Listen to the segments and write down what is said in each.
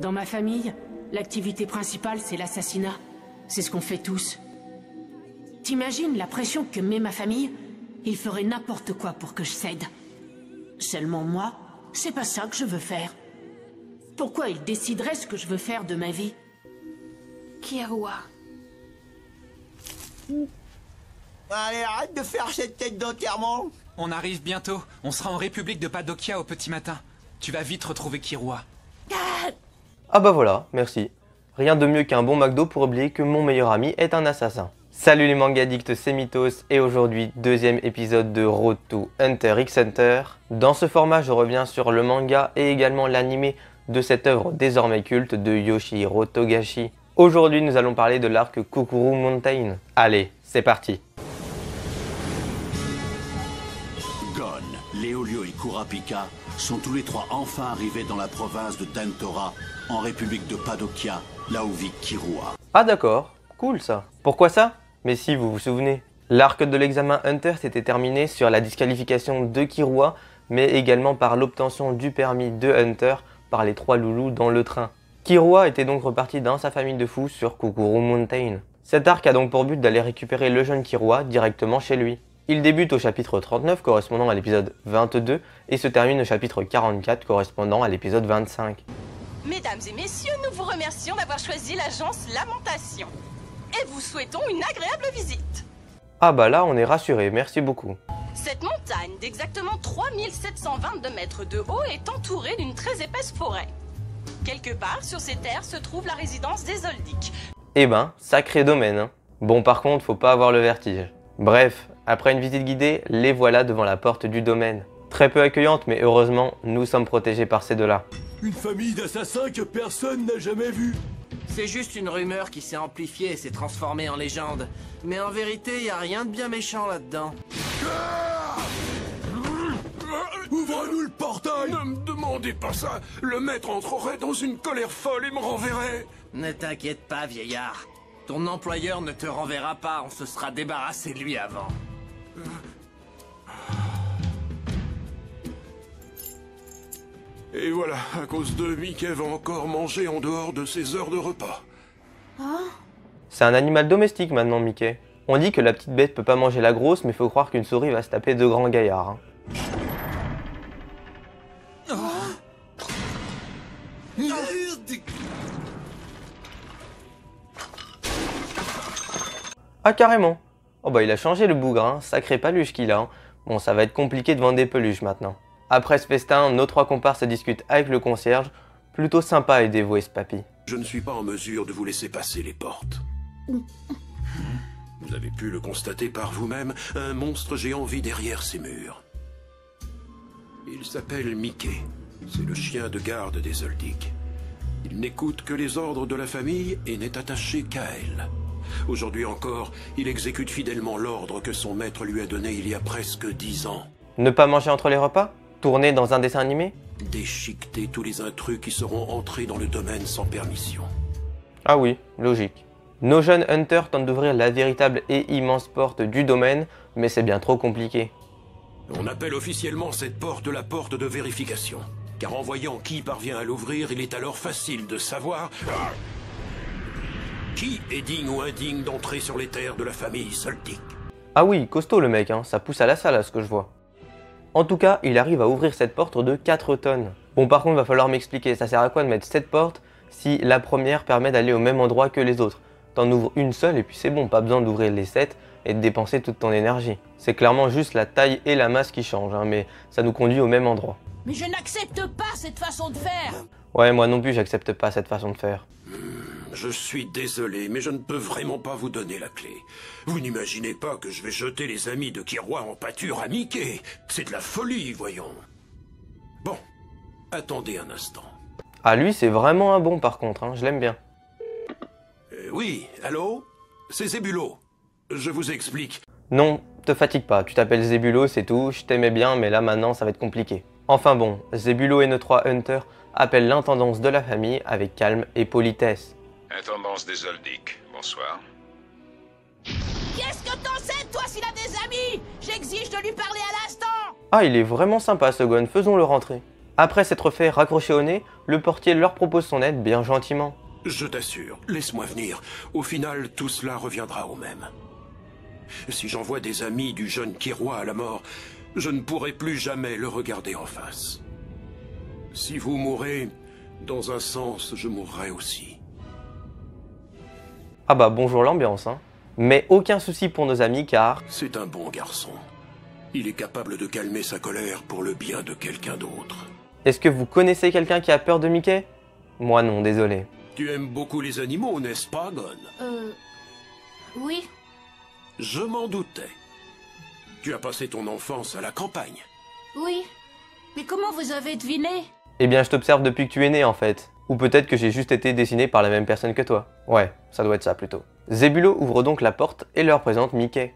Dans ma famille, l'activité principale, c'est l'assassinat. C'est ce qu'on fait tous. T'imagines la pression que met ma famille? Ils feraient n'importe quoi pour que je cède. Seulement moi, c'est pas ça que je veux faire. Pourquoi ils décideraient ce que je veux faire de ma vie? Killua. Allez, arrête de faire cette tête d'enterrement. On arrive bientôt. On sera en République de Padokia au petit matin. Tu vas vite retrouver Killua. Ah bah voilà, merci. Rien de mieux qu'un bon McDo pour oublier que mon meilleur ami est un assassin. Salut les manga addicts, c'est Mythos et aujourd'hui, deuxième épisode de Road to Hunter x Hunter. Dans ce format, je reviens sur le manga et également l'anime de cette œuvre désormais culte de Yoshihiro Togashi. Aujourd'hui, nous allons parler de l'arc Kokuru Mountain. Allez, c'est parti. Gon, Léolio et Kurapika sont tous les trois enfin arrivés dans la province de Tentora, en République de Padokia, là où vit Killua. Ah d'accord, cool ça. Pourquoi ça? Mais si vous vous souvenez, l'arc de l'examen Hunter s'était terminé sur la disqualification de Killua, mais également par l'obtention du permis de Hunter par les trois loulous dans le train. Killua était donc reparti dans sa famille de fous sur Kokuru Mountain. Cet arc a donc pour but d'aller récupérer le jeune Killua directement chez lui. Il débute au chapitre 39 correspondant à l'épisode 22 et se termine au chapitre 44 correspondant à l'épisode 25. Mesdames et messieurs, nous vous remercions d'avoir choisi l'agence Lamentation et vous souhaitons une agréable visite. Ah bah là on est rassuré, merci beaucoup. Cette montagne d'exactement 3722 mètres de haut est entourée d'une très épaisse forêt. Quelque part sur ces terres se trouve la résidence des Zoldyck. Eh ben, sacré domaine hein. Bon par contre, faut pas avoir le vertige. Bref, après une visite guidée, les voilà devant la porte du domaine. Très peu accueillante, mais heureusement, nous sommes protégés par ces deux-là. Une famille d'assassins que personne n'a jamais vue. C'est juste une rumeur qui s'est amplifiée et s'est transformée en légende. Mais en vérité, y a rien de bien méchant là-dedans. Ouvre-nous le portail! Ne me demandez pas ça! Le maître entrerait dans une colère folle et me renverrait! Ne t'inquiète pas, vieillard. Ton employeur ne te renverra pas, on se sera débarrassé de lui avant. Et voilà, à cause de Mickey va encore manger en dehors de ses heures de repas. C'est un animal domestique maintenant, Mickey. On dit que la petite bête peut pas manger la grosse, mais faut croire qu'une souris va se taper deux grands gaillards. Hein. Ah carrément. Oh bah il a changé le bougre, hein. Sacré paluche qu'il a. Hein. Bon ça va être compliqué de vendre des peluches maintenant. Après ce festin, nos trois comparses discutent avec le concierge. Plutôt sympa et dévoué ce papy. Je ne suis pas en mesure de vous laisser passer les portes. Vous avez pu le constater par vous-même, un monstre géant vit derrière ces murs. Il s'appelle Mickey. C'est le chien de garde des Zoldyck. Il n'écoute que les ordres de la famille et n'est attaché qu'à elle. Aujourd'hui encore, il exécute fidèlement l'ordre que son maître lui a donné il y a presque 10 ans. Ne pas manger entre les repas? Tourner dans un dessin animé? Déchiqueter tous les intrus qui seront entrés dans le domaine sans permission. Ah oui, logique. Nos jeunes hunters tentent d'ouvrir la véritable et immense porte du domaine, mais c'est bien trop compliqué. On appelle officiellement cette porte la porte de vérification. Car en voyant qui parvient à l'ouvrir, il est alors facile de savoir qui est digne ou indigne d'entrer sur les terres de la famille Zoldyck. Ah oui, costaud le mec, hein, ça pousse à la salle à ce que je vois. En tout cas, il arrive à ouvrir cette porte de 4 tonnes. Bon par contre, va falloir m'expliquer, ça sert à quoi de mettre cette porte si la première permet d'aller au même endroit que les autres? T'en ouvres une seule et puis c'est bon, pas besoin d'ouvrir les 7 et de dépenser toute ton énergie. C'est clairement juste la taille et la masse qui changent, hein, mais ça nous conduit au même endroit. Mais je n'accepte pas cette façon de faire. Ouais, moi non plus, j'accepte pas cette façon de faire. Je suis désolé, mais je ne peux vraiment pas vous donner la clé. Vous n'imaginez pas que je vais jeter les amis de Killua en pâture à Mickey. C'est de la folie, voyons. Bon, attendez un instant. Ah lui, c'est vraiment un bon par contre, hein, je l'aime bien. Oui, allô? C'est Zébulo. Je vous explique. Non, te fatigue pas, tu t'appelles Zébulo, c'est tout, je t'aimais bien, mais là maintenant ça va être compliqué. Enfin bon, Zébulo et nos trois hunters appellent l'intendance de la famille avec calme et politesse. Intendance des Zoldyck, bonsoir. Qu'est-ce que t'en sais, toi, s'il a des amis? J'exige de lui parler à l'instant. Ah, il est vraiment sympa ce Gon, faisons-le rentrer. Après s'être fait raccrocher au nez, le portier leur propose son aide bien gentiment. Je t'assure, laisse-moi venir. Au final, tout cela reviendra au même. Si j'envoie des amis du jeune Killua à la mort, je ne pourrai plus jamais le regarder en face. Si vous mourrez, dans un sens, je mourrai aussi. Ah bah bonjour l'ambiance, hein. Mais aucun souci pour nos amis car... C'est un bon garçon. Il est capable de calmer sa colère pour le bien de quelqu'un d'autre. Est-ce que vous connaissez quelqu'un qui a peur de Mickey? Moi non, désolé. Tu aimes beaucoup les animaux, n'est-ce pas, Gon? Oui. Je m'en doutais. Tu as passé ton enfance à la campagne. Oui. Mais comment vous avez deviné? Eh bien je t'observe depuis que tu es né en fait. Ou peut-être que j'ai juste été dessiné par la même personne que toi. Ouais, ça doit être ça plutôt. Zébulo ouvre donc la porte et leur présente Mickey.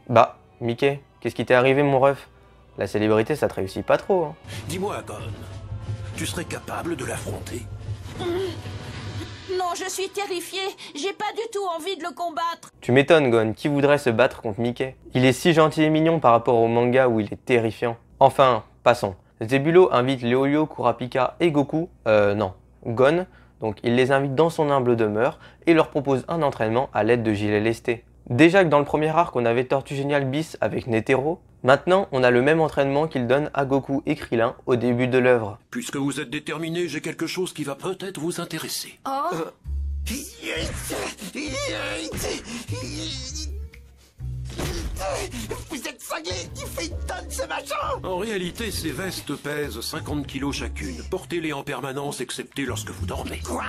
Bah, Mickey, qu'est-ce qui t'est arrivé mon ref? La célébrité ça te réussit pas trop, hein. Dis-moi, Gon, tu serais capable de l'affronter? Non, je suis terrifiée. J'ai pas du tout envie de le combattre. Tu m'étonnes, Gon, qui voudrait se battre contre Mickey? Il est si gentil et mignon par rapport au manga où il est terrifiant. Enfin, passons. Zébulo invite Léolio, Kurapika et Goku, Gon, donc il les invite dans son humble demeure et leur propose un entraînement à l'aide de gilets lestés. Déjà que dans le premier arc on avait Tortue Géniale bis avec Netero, maintenant on a le même entraînement qu'il donne à Goku et Krillin au début de l'œuvre. Puisque vous êtes déterminés, j'ai quelque chose qui va peut-être vous intéresser. Oh. Vous êtes cinglés, il fait une tonne ce machin! En réalité, ces vestes pèsent 50 kilos chacune. Portez-les en permanence, excepté lorsque vous dormez. Quoi?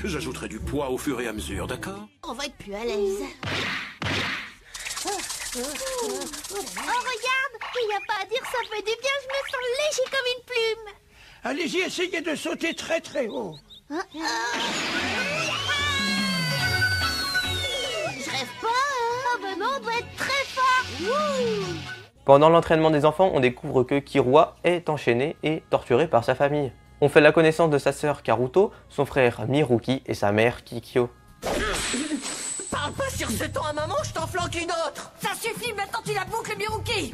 J'ajouterai du poids au fur et à mesure, d'accord? On va être plus à l'aise. Oh, regarde! Il n'y a pas à dire, ça fait du bien, je me sens léger comme une plume. Allez-y, essayez de sauter très très haut. Je rêve pas, hein? Ah ben non, on doit être très fort. Wouh! Pendant l'entraînement des enfants, on découvre que Killua est enchaîné et torturé par sa famille. On fait la connaissance de sa sœur Karuto, son frère Miruki et sa mère Kikyo. Parle pas sur ce ton à maman, je t'en flanque une autre. Ça suffit, maintenant tu la boucles, Miruki.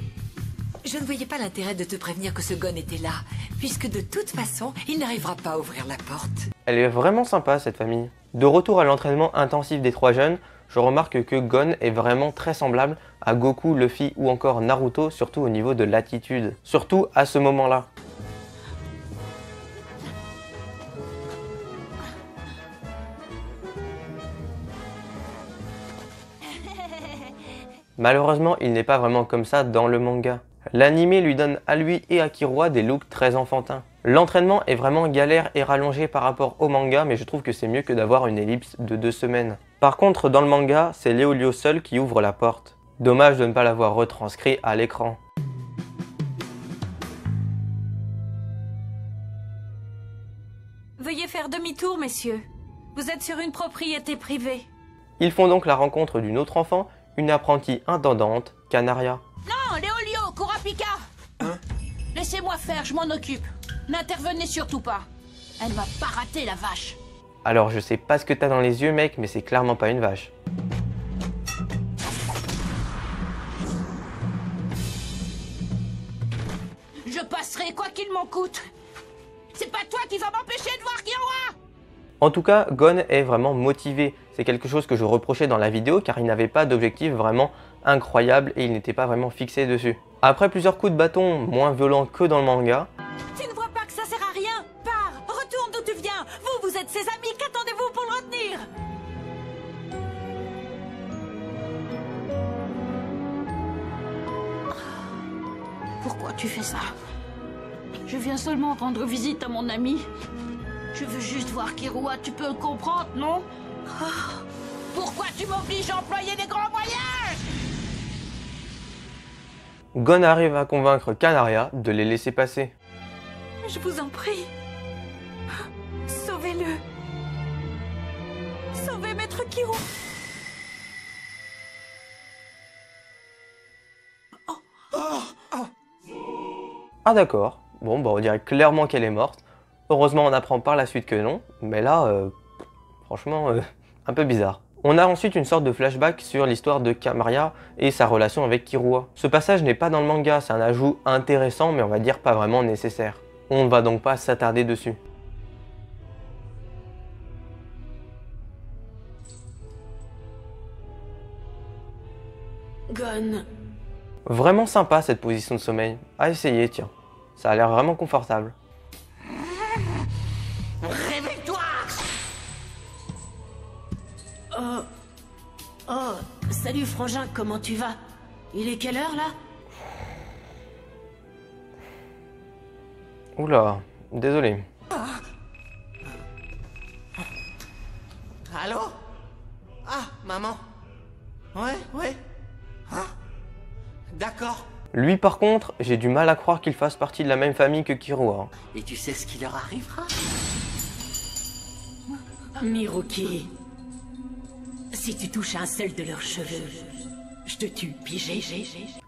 Je ne voyais pas l'intérêt de te prévenir que ce Gon était là, puisque de toute façon, il n'arrivera pas à ouvrir la porte. Elle est vraiment sympa cette famille. De retour à l'entraînement intensif des trois jeunes, je remarque que Gon est vraiment très semblable à Goku, Luffy ou encore Naruto, surtout au niveau de l'attitude. Surtout à ce moment-là. Malheureusement, il n'est pas vraiment comme ça dans le manga. L'anime lui donne à lui et à Killua des looks très enfantins. L'entraînement est vraiment galère et rallongé par rapport au manga, mais je trouve que c'est mieux que d'avoir une ellipse de 2 semaines. Par contre, dans le manga, c'est Léolio seul qui ouvre la porte. Dommage de ne pas l'avoir retranscrit à l'écran. Veuillez faire demi-tour, messieurs. Vous êtes sur une propriété privée. Ils font donc la rencontre d'une autre enfant, une apprentie intendante, Canaria. Non, Léolio, Kurapika. Hein? Laissez-moi faire, je m'en occupe. N'intervenez surtout pas. Elle m'a pas raté, la vache. Alors je sais pas ce que t'as dans les yeux mec, mais c'est clairement pas une vache. Je passerai quoi qu'il m'en coûte. C'est pas toi qui vas m'empêcher de voir Killua. En tout cas, Gon est vraiment motivé. C'est quelque chose que je reprochais dans la vidéo car il n'avait pas d'objectif vraiment incroyable et il n'était pas vraiment fixé dessus. Après plusieurs coups de bâton moins violents que dans le manga, Tu ne vois pas que ça sert à rien? Pars, retourne d'où tu viens. Vous êtes ses amis, qu'attendez-vous pour le retenir? Pourquoi tu fais ça? Je viens seulement rendre visite à mon ami. Je veux juste voir Killua, tu peux le comprendre, non? Pourquoi tu m'obliges à employer des grands moyens? Gon arrive à convaincre Canaria de les laisser passer. Je vous en prie. Sauvez-le. Sauvez Maître Killua. Ah d'accord, Bon, bah on dirait clairement qu'elle est morte. Heureusement, on apprend par la suite que non. Mais là, franchement, un peu bizarre. On a ensuite une sorte de flashback sur l'histoire de Kamaria et sa relation avec Killua. Ce passage n'est pas dans le manga, c'est un ajout intéressant, mais on va dire pas vraiment nécessaire. On ne va donc pas s'attarder dessus. Gon. Vraiment sympa cette position de sommeil. À essayer, tiens. Ça a l'air vraiment confortable. Réveille-toi! Oh, salut Frangin, comment tu vas? Il est quelle heure là? Oula, désolé. Allô? Ah, maman. Ouais. Hein? D'accord. Lui par contre, j'ai du mal à croire qu'il fasse partie de la même famille que Killua. Et tu sais ce qui leur arrivera? Miruki, si tu touches un seul de leurs cheveux, je te tue, pigé.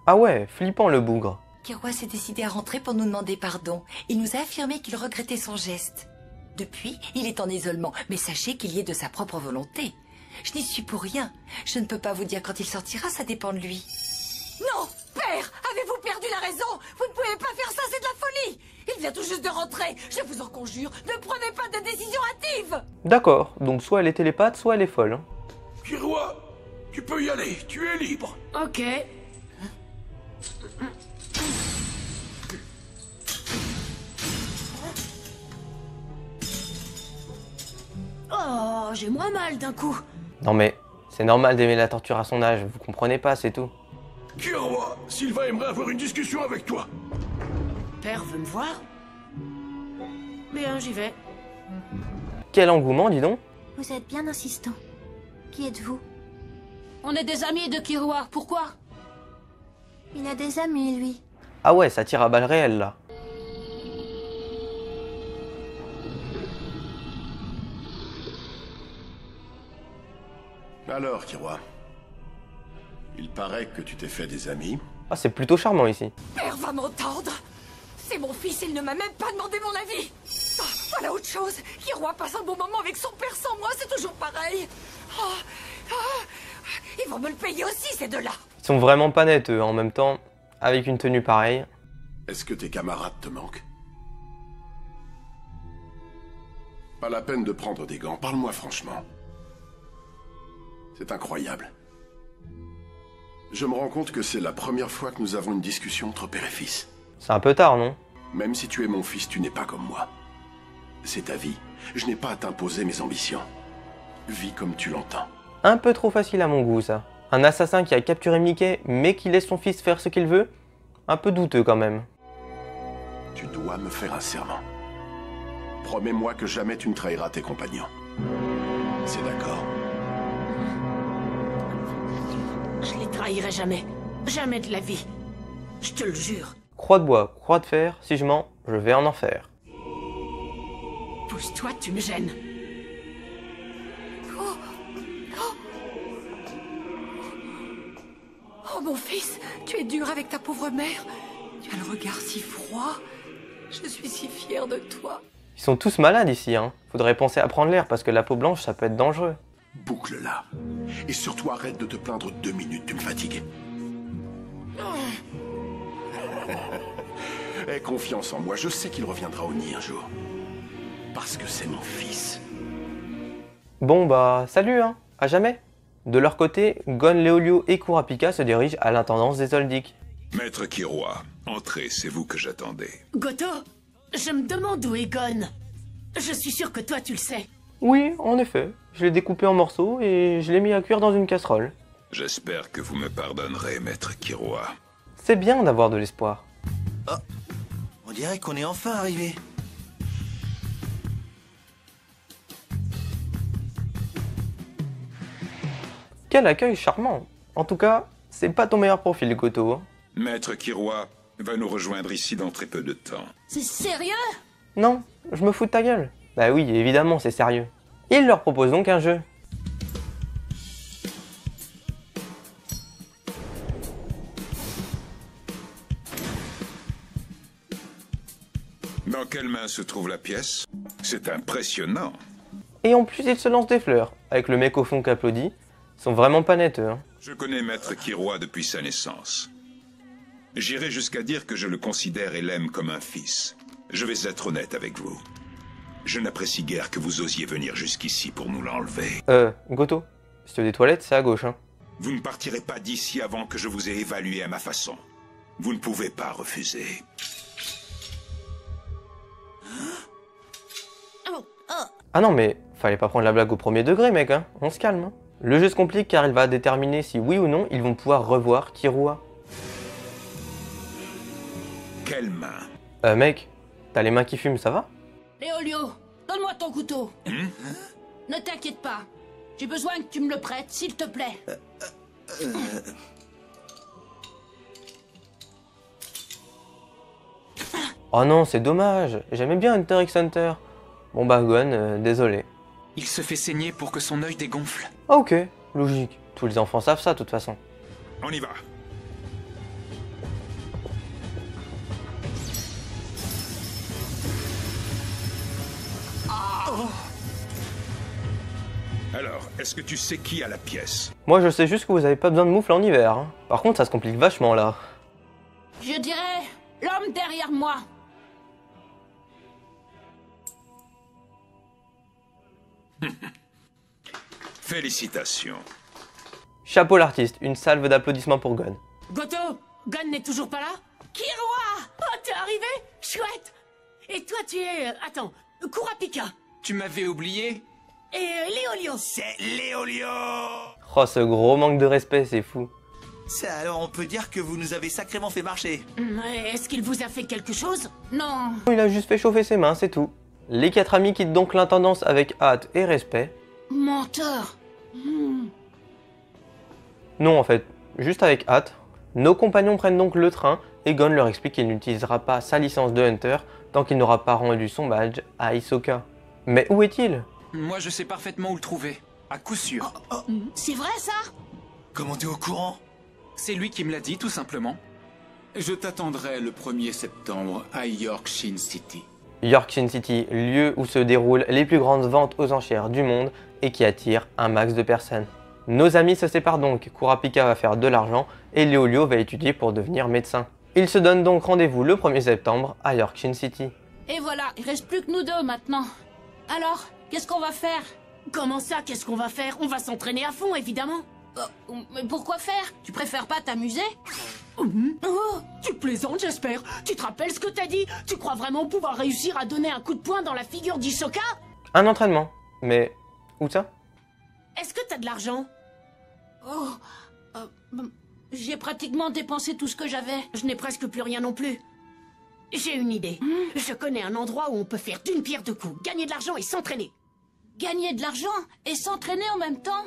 Ah ouais, flippant le bougre. Killua s'est décidé à rentrer pour nous demander pardon. Il nous a affirmé qu'il regrettait son geste. Depuis, il est en isolement, mais sachez qu'il y est de sa propre volonté. Je n'y suis pour rien. Je ne peux pas vous dire quand il sortira, ça dépend de lui. Non, père, avez-vous perdu la raison? Vous ne pouvez pas faire ça, c'est de la folie. Il vient tout juste de rentrer. Je vous en conjure, ne prenez pas de décision hâtive. D'accord, donc soit elle est télépathe, soit elle est folle. Hein. Killua, tu peux y aller, tu es libre. Ok. Oh, j'ai moins mal d'un coup. Non mais, c'est normal d'aimer la torture à son âge, vous comprenez pas, c'est tout. Killua, Sylvain aimerait avoir une discussion avec toi. Père veut me voir? Bien, j'y vais. Quel engouement, dis donc. Vous êtes bien insistant. Qui êtes-vous? On est des amis de Killua, pourquoi? Il a des amis, lui. Ah ouais, ça tire à balles réelles là. Alors, Killua, il paraît que tu t'es fait des amis. Ah, c'est plutôt charmant ici. Père va m'entendre. C'est mon fils, il ne m'a même pas demandé mon avis. Ah, voilà autre chose. Killua passe un bon moment avec son père sans moi, c'est toujours pareil. Ils vont me le payer aussi, ces deux-là. Ils sont vraiment pas nets eux, en même temps, avec une tenue pareille. Est-ce que tes camarades te manquent? Pas la peine de prendre des gants, parle-moi franchement. C'est incroyable. Je me rends compte que c'est la première fois que nous avons une discussion entre père et fils. C'est un peu tard, non? Même si tu es mon fils, tu n'es pas comme moi. C'est ta vie. Je n'ai pas à t'imposer mes ambitions. Vis comme tu l'entends. Un peu trop facile à mon goût, ça. Un assassin qui a capturé Mickey, mais qui laisse son fils faire ce qu'il veut? Un peu douteux quand même. Tu dois me faire un serment. Promets-moi que jamais tu ne trahiras tes compagnons. C'est d'accord? Je les trahirai jamais. Jamais de la vie. Je te le jure. Croix de bois, croix de fer, si je mens, je vais en enfer. Pousse-toi, tu me gênes. Oh mon fils, tu es dur avec ta pauvre mère. Tu as le regard si froid. Je suis si fière de toi. Ils sont tous malades ici, hein. Faudrait penser à prendre l'air parce que la peau blanche, ça peut être dangereux. Boucle-la. Et surtout arrête de te plaindre 2 minutes, tu me fatigues. Aie confiance en moi, je sais qu'il reviendra au nid un jour. Parce que c'est mon fils. Bon bah, salut hein, à jamais. De leur côté, Gon, Léolio et Kurapika se dirigent à l'intendance des Zoldyck. Maître Killua, entrez, c'est vous que j'attendais. Goto, je me demande où est Gon. Je suis sûr que toi tu le sais. Oui, en effet. Je l'ai découpé en morceaux et je l'ai mis à cuire dans une casserole. J'espère que vous me pardonnerez, Maître Killua. C'est bien d'avoir de l'espoir. Oh, on dirait qu'on est enfin arrivé. Quel accueil charmant. En tout cas, c'est pas ton meilleur profil, Goto. Hein. Maître Killua va nous rejoindre ici dans très peu de temps. C'est sérieux? Non, je me fous de ta gueule. Bah oui, évidemment, c'est sérieux. Il leur propose donc un jeu. quelle main se trouve la pièce? C'est impressionnant. Et en plus, ils se lancent des fleurs, avec le mec au fond qui applaudit. Ils sont vraiment pas nets, eux. Hein. Je connais Maître Kiroa depuis sa naissance. J'irai jusqu'à dire que je le considère et l'aime comme un fils. Je vais être honnête avec vous. Je n'apprécie guère que vous osiez venir jusqu'ici pour nous l'enlever. Goto, si tu veux des toilettes, c'est à gauche, hein. Vous ne partirez pas d'ici avant que je vous ai évalué à ma façon. Vous ne pouvez pas refuser. Ah non, mais fallait pas prendre la blague au premier degré, mec, hein. On se calme, hein. Le jeu se complique car il va déterminer si oui ou non ils vont pouvoir revoir Kiroa. Quelle main? Mec, t'as les mains qui fument, ça va? Léolio, donne-moi ton couteau. Ne t'inquiète pas. J'ai besoin que tu me le prêtes, s'il te plaît. Oh non, c'est dommage. J'aimais bien Hunter x Hunter. Bon bah Gon, désolé. Il se fait saigner pour que son œil dégonfle. Ah ok, logique. Tous les enfants savent ça de toute façon. On y va. Alors, est-ce que tu sais qui a la pièce? Moi je sais juste que vous avez pas besoin de moufle en hiver. Hein. Par contre ça se complique vachement là. Je dirais l'homme derrière moi. Félicitations. Chapeau l'artiste, une salve d'applaudissements pour Gon. Goto, Gon n'est toujours pas là? Kiroa! Oh, t'es arrivé? Chouette! Et toi, tu es... attends, Kurapika. Tu m'avais oublié? Et Léolio. C'est Léolio! Oh, ce gros manque de respect, c'est fou. Ça, alors on peut dire que vous nous avez sacrément fait marcher. Est-ce qu'il vous a fait quelque chose? Non. Il a juste fait chauffer ses mains, c'est tout. Les 4 amis quittent donc l'intendance avec hâte et respect. Menteur. Non, en fait, juste avec hâte. Nos compagnons prennent donc le train et Gon leur explique qu'il n'utilisera pas sa licence de Hunter tant qu'il n'aura pas rendu son badge à Hisoka. Mais où est-il? Moi, je sais parfaitement où le trouver. À coup sûr. C'est vrai, ça? Comment t'es au courant? C'est lui qui me l'a dit, tout simplement. Je t'attendrai le 1er septembre à York-Shin City. York-Shin City, lieu où se déroulent les plus grandes ventes aux enchères du monde et qui attire un max de personnes. Nos amis se séparent donc, Kurapika va faire de l'argent et Léolio va étudier pour devenir médecin. Ils se donnent donc rendez-vous le 1er septembre à York-Shin City. Et voilà, il reste plus que nous deux maintenant. Alors, qu'est-ce qu'on va faire? Comment ça, qu'est-ce qu'on va faire? On va s'entraîner à fond, évidemment. Mais pourquoi faire? Tu préfères pas t'amuser? Oh, tu plaisantes, j'espère. Tu te rappelles ce que t'as dit? Tu crois vraiment pouvoir réussir à donner un coup de poing dans la figure d'Hisoka? Un entraînement. Mais où ça? Est-ce que t'as de l'argent? J'ai pratiquement dépensé tout ce que j'avais. Je n'ai presque plus rien non plus. J'ai une idée. Je connais un endroit où on peut faire d'une pierre deux coups. Gagner de l'argent et s'entraîner. Gagner de l'argent et s'entraîner en même temps?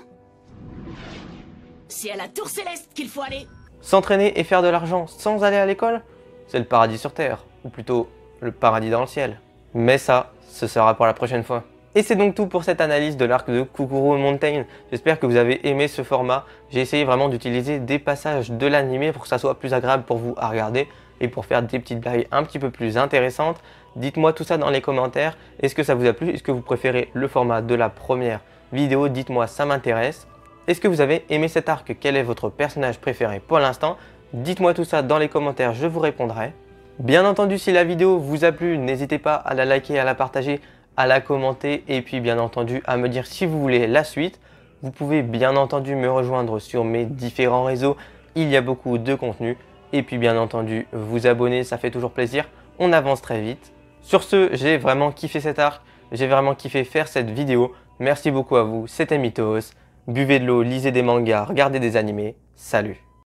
C'est à la Tour Céleste qu'il faut aller. S'entraîner et faire de l'argent sans aller à l'école? C'est le paradis sur Terre. Ou plutôt, le paradis dans le ciel. Mais ça, ce sera pour la prochaine fois. Et c'est donc tout pour cette analyse de l'arc de Kukuru Mountain. J'espère que vous avez aimé ce format. J'ai essayé vraiment d'utiliser des passages de l'animé pour que ça soit plus agréable pour vous à regarder et pour faire des petites blagues un petit peu plus intéressantes. Dites-moi tout ça dans les commentaires. Est-ce que ça vous a plu? Est-ce que vous préférez le format de la première vidéo? Dites-moi, ça m'intéresse. Est-ce que vous avez aimé cet arc? Quel est votre personnage préféré pour l'instant? Dites-moi tout ça dans les commentaires, je vous répondrai. Bien entendu, si la vidéo vous a plu, n'hésitez pas à la liker, à la partager, à la commenter et puis bien entendu à me dire si vous voulez la suite. Vous pouvez bien entendu me rejoindre sur mes différents réseaux, il y a beaucoup de contenu. Et puis bien entendu vous abonner, ça fait toujours plaisir, on avance très vite. Sur ce, j'ai vraiment kiffé cet arc, j'ai vraiment kiffé faire cette vidéo. Merci beaucoup à vous, c'était Mythos. Buvez de l'eau, lisez des mangas, regardez des animés. Salut!